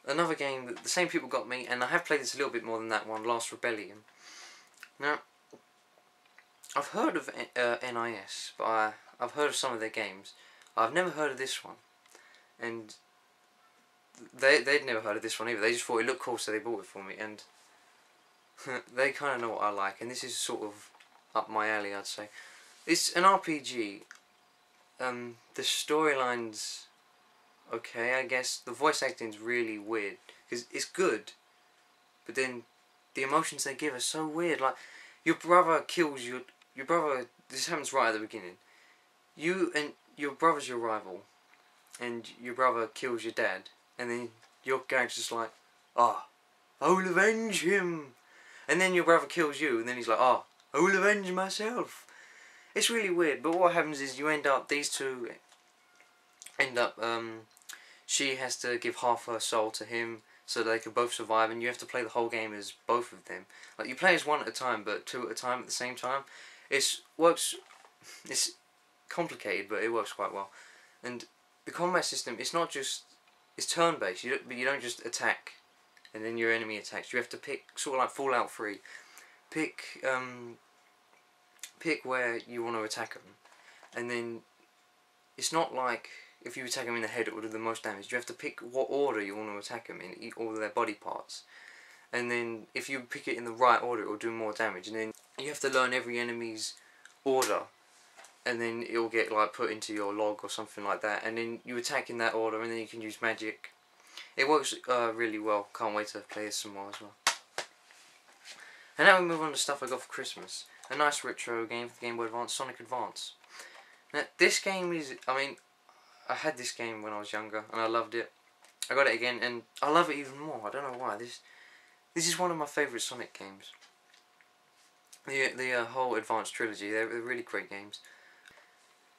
another game that the same people got me, and I have played this a little bit more than that one, Last Rebellion. Now, I've heard of NIS, but I've heard of some of their games. I've never heard of this one, and they'd never heard of this one either. They just thought it looked cool, so they bought it for me, and they kind of know what I like, and this is sort of up my alley, I'd say. It's an RPG. The storyline's okay, I guess. The voice acting's really weird, because it's good, but then the emotions they give are so weird. Like, your brother kills your brother. This happens right at the beginning. You and your brother's your rival, and your brother kills your dad, and then your character's like, I will avenge him. And then your brother kills you, and then he's like, I will avenge myself. It's really weird, but what happens is these two end up, she has to give half her soul to him so they can both survive, and you have to play the whole game as both of them. Like, you play as one at a time, but two at a time at the same time. It's complicated, but it works quite well. And the combat system, it's turn-based, but you don't just attack and then your enemy attacks. You have to pick, sort of like Fallout 3, pick where you want to attack them, and then it's not like if you attack them in the head it will do the most damage. You have to pick what order you want to attack them in, all of their body parts, and then if you pick it in the right order it will do more damage. And then you have to learn every enemy's order, and then it will get like put into your log or something like that, and then you attack in that order, and then you can use magic. It works really well. Can't wait to play this some more as well. And now we move on to stuff I got for Christmas. A nice retro game for the Game Boy Advance, Sonic Advance. Now, this game is, I had this game when I was younger, and I loved it. I got it again, and I love it even more. I don't know why. This is one of my favourite Sonic games. The whole Advance trilogy, they're really great games.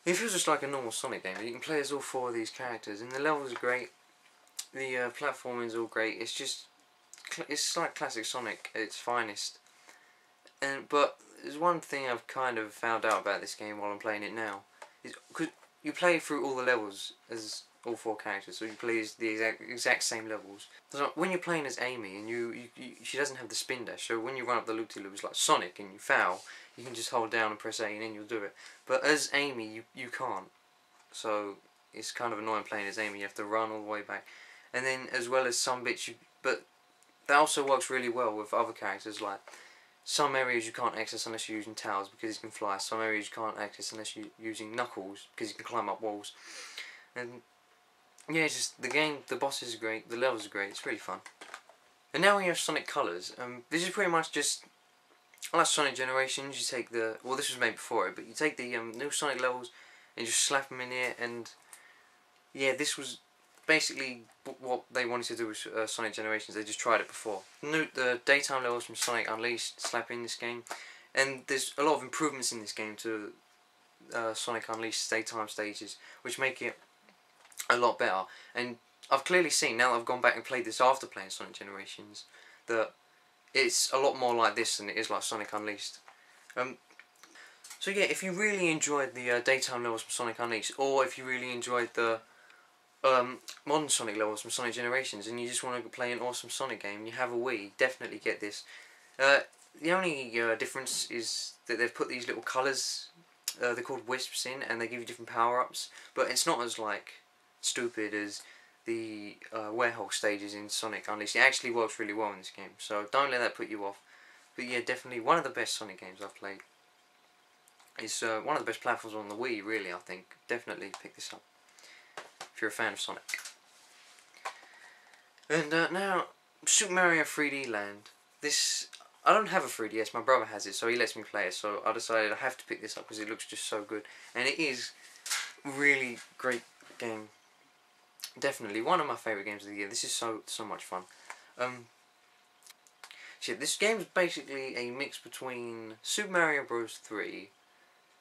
It feels just like a normal Sonic game. You can play as all four of these characters, and the levels are great. The platforming's all great. It's like classic Sonic at its finest. But there's one thing I've kind of found out about this game while I'm playing it now. Is because you play through all the levels as all four characters, so you play as the exact same levels. So when you're playing as Amy and she doesn't have the spin dash, so when you run up the loop-de-loops like Sonic and you foul, you can just hold down and press A and then you'll do it. But as Amy, you can't. So it's kind of annoying playing as Amy. You have to run all the way back. And then as well as some bits, but that also works really well with other characters. Like some areas you can't access unless you're using Tails because you can fly. Some areas you can't access unless you're using Knuckles because you can climb up walls. And yeah, it's just the game. The bosses are great. The levels are great. It's really fun. And now we have Sonic Colors. This is pretty much just like Sonic Generations. You take this was made before it, but you take the new Sonic levels and you just slap them in here. And yeah, this was basically what they wanted to do with Sonic Generations. They just tried it before. The daytime levels from Sonic Unleashed slap in this game, and there's a lot of improvements in this game to Sonic Unleashed daytime stages, which make it a lot better. And I've clearly seen, now that I've gone back and played this after playing Sonic Generations, that it's a lot more like this than it is like Sonic Unleashed. So yeah, if you really enjoyed the daytime levels from Sonic Unleashed, or if you really enjoyed the modern Sonic levels from Sonic Generations, and you just want to play an awesome Sonic game, you have a Wii, definitely get this. The only difference is that they've put these little colours, they're called wisps in, and they give you different power-ups, but it's not as like stupid as the warehouse stages in Sonic Unleashed. It actually works really well in this game, so don't let that put you off. But yeah, definitely one of the best Sonic games I've played. It's one of the best platforms on the Wii, really, I think. Definitely pick this up if you're a fan of Sonic. And now, Super Mario 3D Land. I don't have a 3DS, my brother has it, so he lets me play it, so I decided I have to pick this up because it looks just so good. And it is a really great game. Definitely one of my favourite games of the year. This is so much fun. This game is basically a mix between Super Mario Bros. 3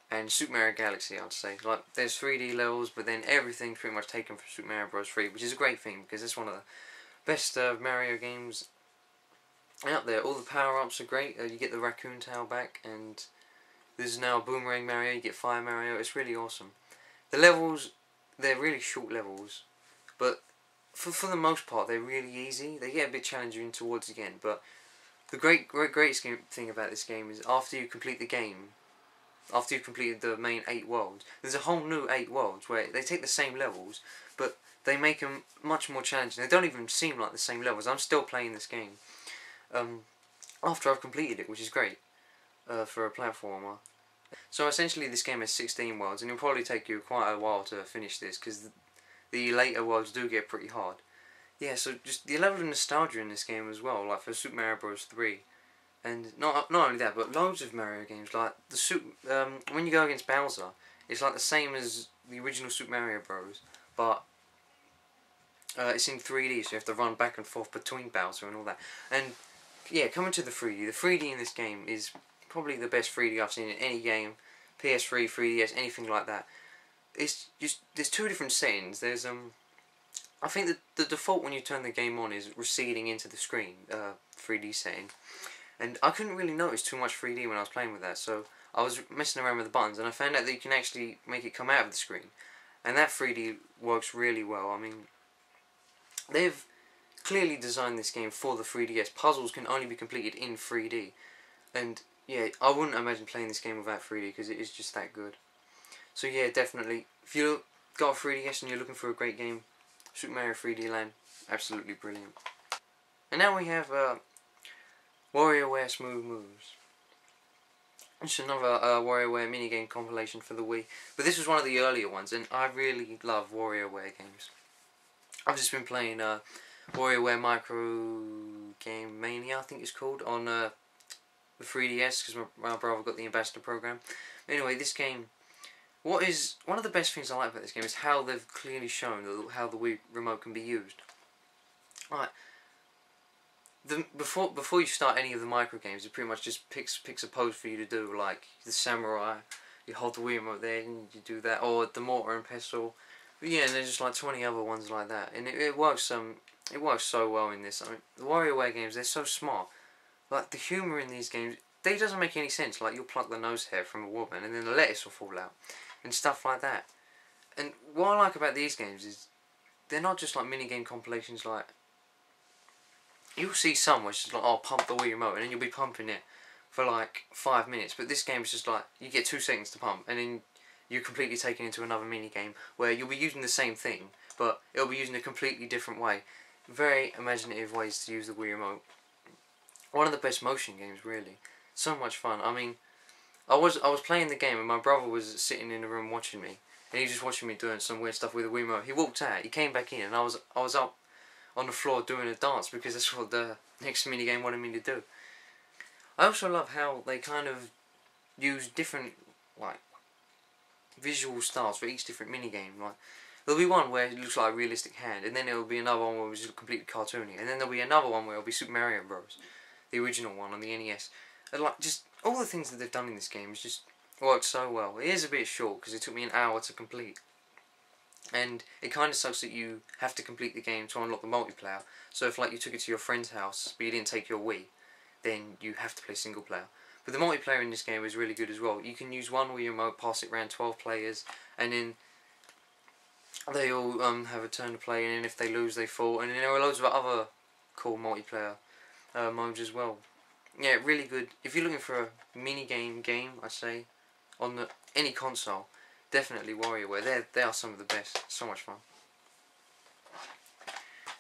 and Super Mario Galaxy, I'd say. Like, there's 3D levels, but then everything's pretty much taken from Super Mario Bros. 3, which is a great thing, because it's one of the best Mario games out there. All the power-ups are great. You get the raccoon tail back, and there's now Boomerang Mario, you get Fire Mario. It's really awesome. The levels, they're really short levels, but for the most part, they're really easy. They get a bit challenging towards the end, but the greatest thing about this game is after you complete the game, after you've completed the main 8 worlds, there's a whole new 8 worlds where they take the same levels, but they make them much more challenging. They don't even seem like the same levels. I'm still playing this game after I've completed it, which is great for a platformer. So essentially this game has 16 worlds, and it'll probably take you quite a while to finish this, because the later worlds do get pretty hard. Yeah, so just the level of nostalgia in this game as well, like for Super Mario Bros. 3. And not only that, but loads of Mario games, like when you go against Bowser, it's like the same as the original Super Mario Bros. But it's in 3D, so you have to run back and forth between Bowser and all that. And yeah, coming to the 3D, the 3D in this game is probably the best 3D I've seen in any game. PS3, 3DS, anything like that. It's just, there's 2 different settings. There's I think that the default when you turn the game on is receding into the screen, 3D setting. And I couldn't really notice too much 3D when I was playing with that, so I was messing around with the buttons, and I found out that you can actually make it come out of the screen. And that 3D works really well. I mean, they've clearly designed this game for the 3DS. Puzzles can only be completed in 3D. And yeah, I wouldn't imagine playing this game without 3D, because it is just that good. So yeah, definitely, if you've got a 3DS and you're looking for a great game, Super Mario 3D Land, absolutely brilliant. And now we have WarioWare Smooth Moves. It's another WarioWare minigame compilation for the Wii, but this was one of the earlier ones, and I really love WarioWare games. I've just been playing WarioWare Micro Game Mania, I think it's called, on the 3DS, because my brother got the Ambassador program. Anyway, this game, one of the best things I like about this game is how they've clearly shown how the Wii remote can be used. Right. Before you start any of the micro games, it pretty much just picks a pose for you to do, like the samurai. You hold the Wii remote there and you do that, or the mortar and pestle. But yeah, and there's just like 20 other ones like that, and it works so well in this. I mean, the WarioWare games, they're so smart. Like the humour in these games, they doesn't make any sense. Like you'll pluck the nose hair from a woman, and then the lettuce will fall out, and stuff like that. And what I like about these games is they're not just like minigame compilations. Like you'll see some which is like, oh, pump the Wii remote, and then you'll be pumping it for like 5 minutes. But this game is just like you get 2 seconds to pump, and then you're completely taken into another minigame where you'll be using the same thing, but it'll be used in a completely different way. Very imaginative ways to use the Wii remote. One of the best motion games, really. So much fun. I mean, I was playing the game and my brother was sitting in the room watching me, and he was just watching me doing some weird stuff with the Wii remote. He walked out, he came back in, and I was up on the floor doing a dance, because that's what the next minigame wanted me to do. I also love how they kind of use different like visual styles for each different minigame. Like there'll be one where it looks like a realistic hand, and then there will be another one where it's just completely cartoony, and then there'll be another one where it'll be Super Mario Bros. The original one on the NES. And like just all the things that they've done in this game is just works so well. It is a bit short because it took me an hour to complete, and it kind of sucks that you have to complete the game to unlock the multiplayer. So if like you took it to your friend's house but you didn't take your Wii, then you have to play single player. But the multiplayer in this game is really good as well. You can use one Wii remote, pass it around 12 players, and then they all have a turn to play, and then if they lose they fall, and then there are loads of other cool multiplayer modes as well. Yeah, really good. If you're looking for a mini game, I'd say, on any console, definitely WarioWare. They are some of the best. So much fun.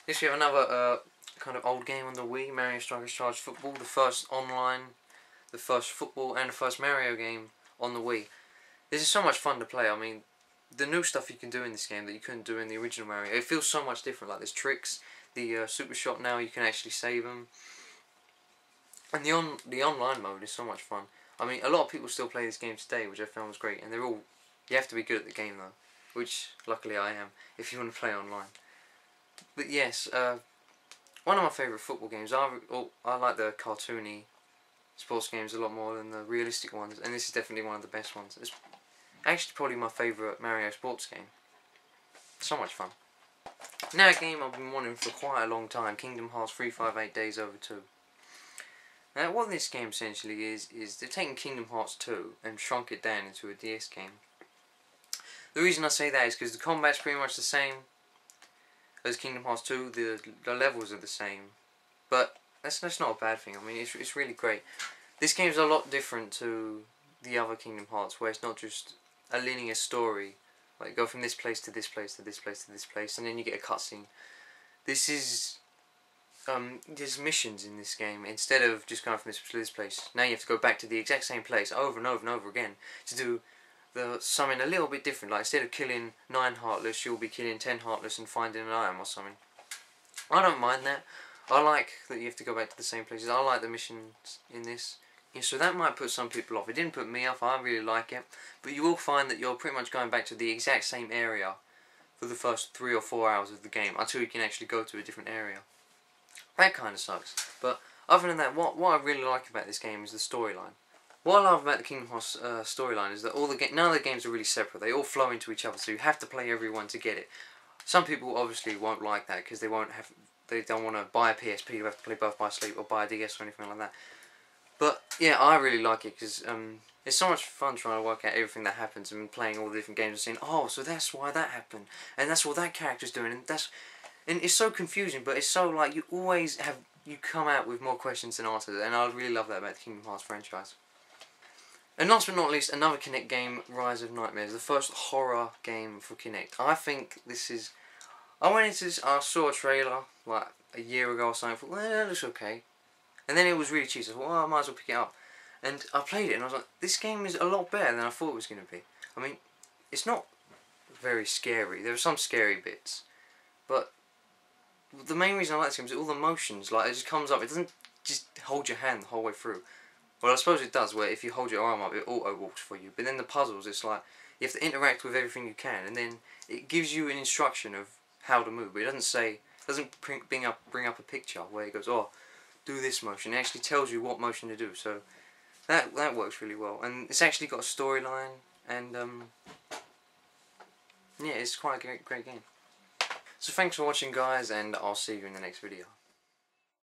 Next we have another kind of old game on the Wii, Mario Strikers Charge Football, the first football and the first Mario game on the Wii. This is so much fun to play. I mean, the new stuff you can do in this game that you couldn't do in the original Mario, it feels so much different. Like there's tricks, the super shot now, you can actually save them. And the online mode is so much fun. I mean, a lot of people still play this game today, which I found was great. And you have to be good at the game though, which luckily I am, if you want to play online. But yes, one of my favourite football games. I like the cartoony sports games a lot more than the realistic ones, and this is definitely one of the best ones. It's actually probably my favourite Mario sports game. So much fun. Now a game I've been wanting for quite a long time, Kingdom Hearts 358 Days Over 2. Now what this game essentially is they've taken Kingdom Hearts 2 and shrunk it down into a DS game. The reason I say that is because the combat's pretty much the same. as Kingdom Hearts 2. The levels are the same, but that's not a bad thing. I mean, it's really great. This game's a lot different to the other Kingdom Hearts, where it's not just a linear story, like go from this place to this place to this place to this place, and then you get a cutscene. This is there's missions in this game. Instead of just going from this to this place, now you have to go back to the exact same place over and over and over again to do something a little bit different. Like instead of killing 9 Heartless, you'll be killing 10 Heartless and finding an item or something. I don't mind that. I like that you have to go back to the same places. I like the missions in this. Yeah, so that might put some people off. It didn't put me off. I really like it. But you will find that you're pretty much going back to the exact same area for the first 3 or 4 hours of the game until you can actually go to a different area. That kind of sucks. But other than that, what I really like about this game is the storyline. What I love about the Kingdom Hearts storyline is that none of the games are really separate. They all flow into each other, so you have to play everyone to get it. Some people obviously won't like that because they don't want to buy a PSP. You have to play both by sleep or buy a DS or anything like that. But yeah, I really like it because it's so much fun trying to work out everything that happens and playing all the different games and saying, oh, so that's why that happened, and that's what that character's doing, and it's so confusing, but it's so like you come out with more questions than answers, and I really love that about the Kingdom Hearts franchise. And last but not least, another Kinect game, Rise of Nightmares, the first horror game for Kinect. I think this is... I went into this, I saw a trailer like a year ago or something, I thought, well, that looks okay. And then it was really cheesy, I thought, well, I might as well pick it up. And I played it and I was like, this game is a lot better than I thought it was going to be. I mean, it's not very scary, there are some scary bits, but the main reason I like this game is all the motions, like it just comes up, it doesn't just hold your hand the whole way through. Well, I suppose it does, where if you hold your arm up, it auto-walks for you. But then the puzzles, it's like, you have to interact with everything you can, and then it gives you an instruction of how to move. But it doesn't bring up a picture where it goes, oh, do this motion. It actually tells you what motion to do, so that works really well. And it's actually got a storyline, and yeah, it's quite a great game. So thanks for watching, guys, and I'll see you in the next video.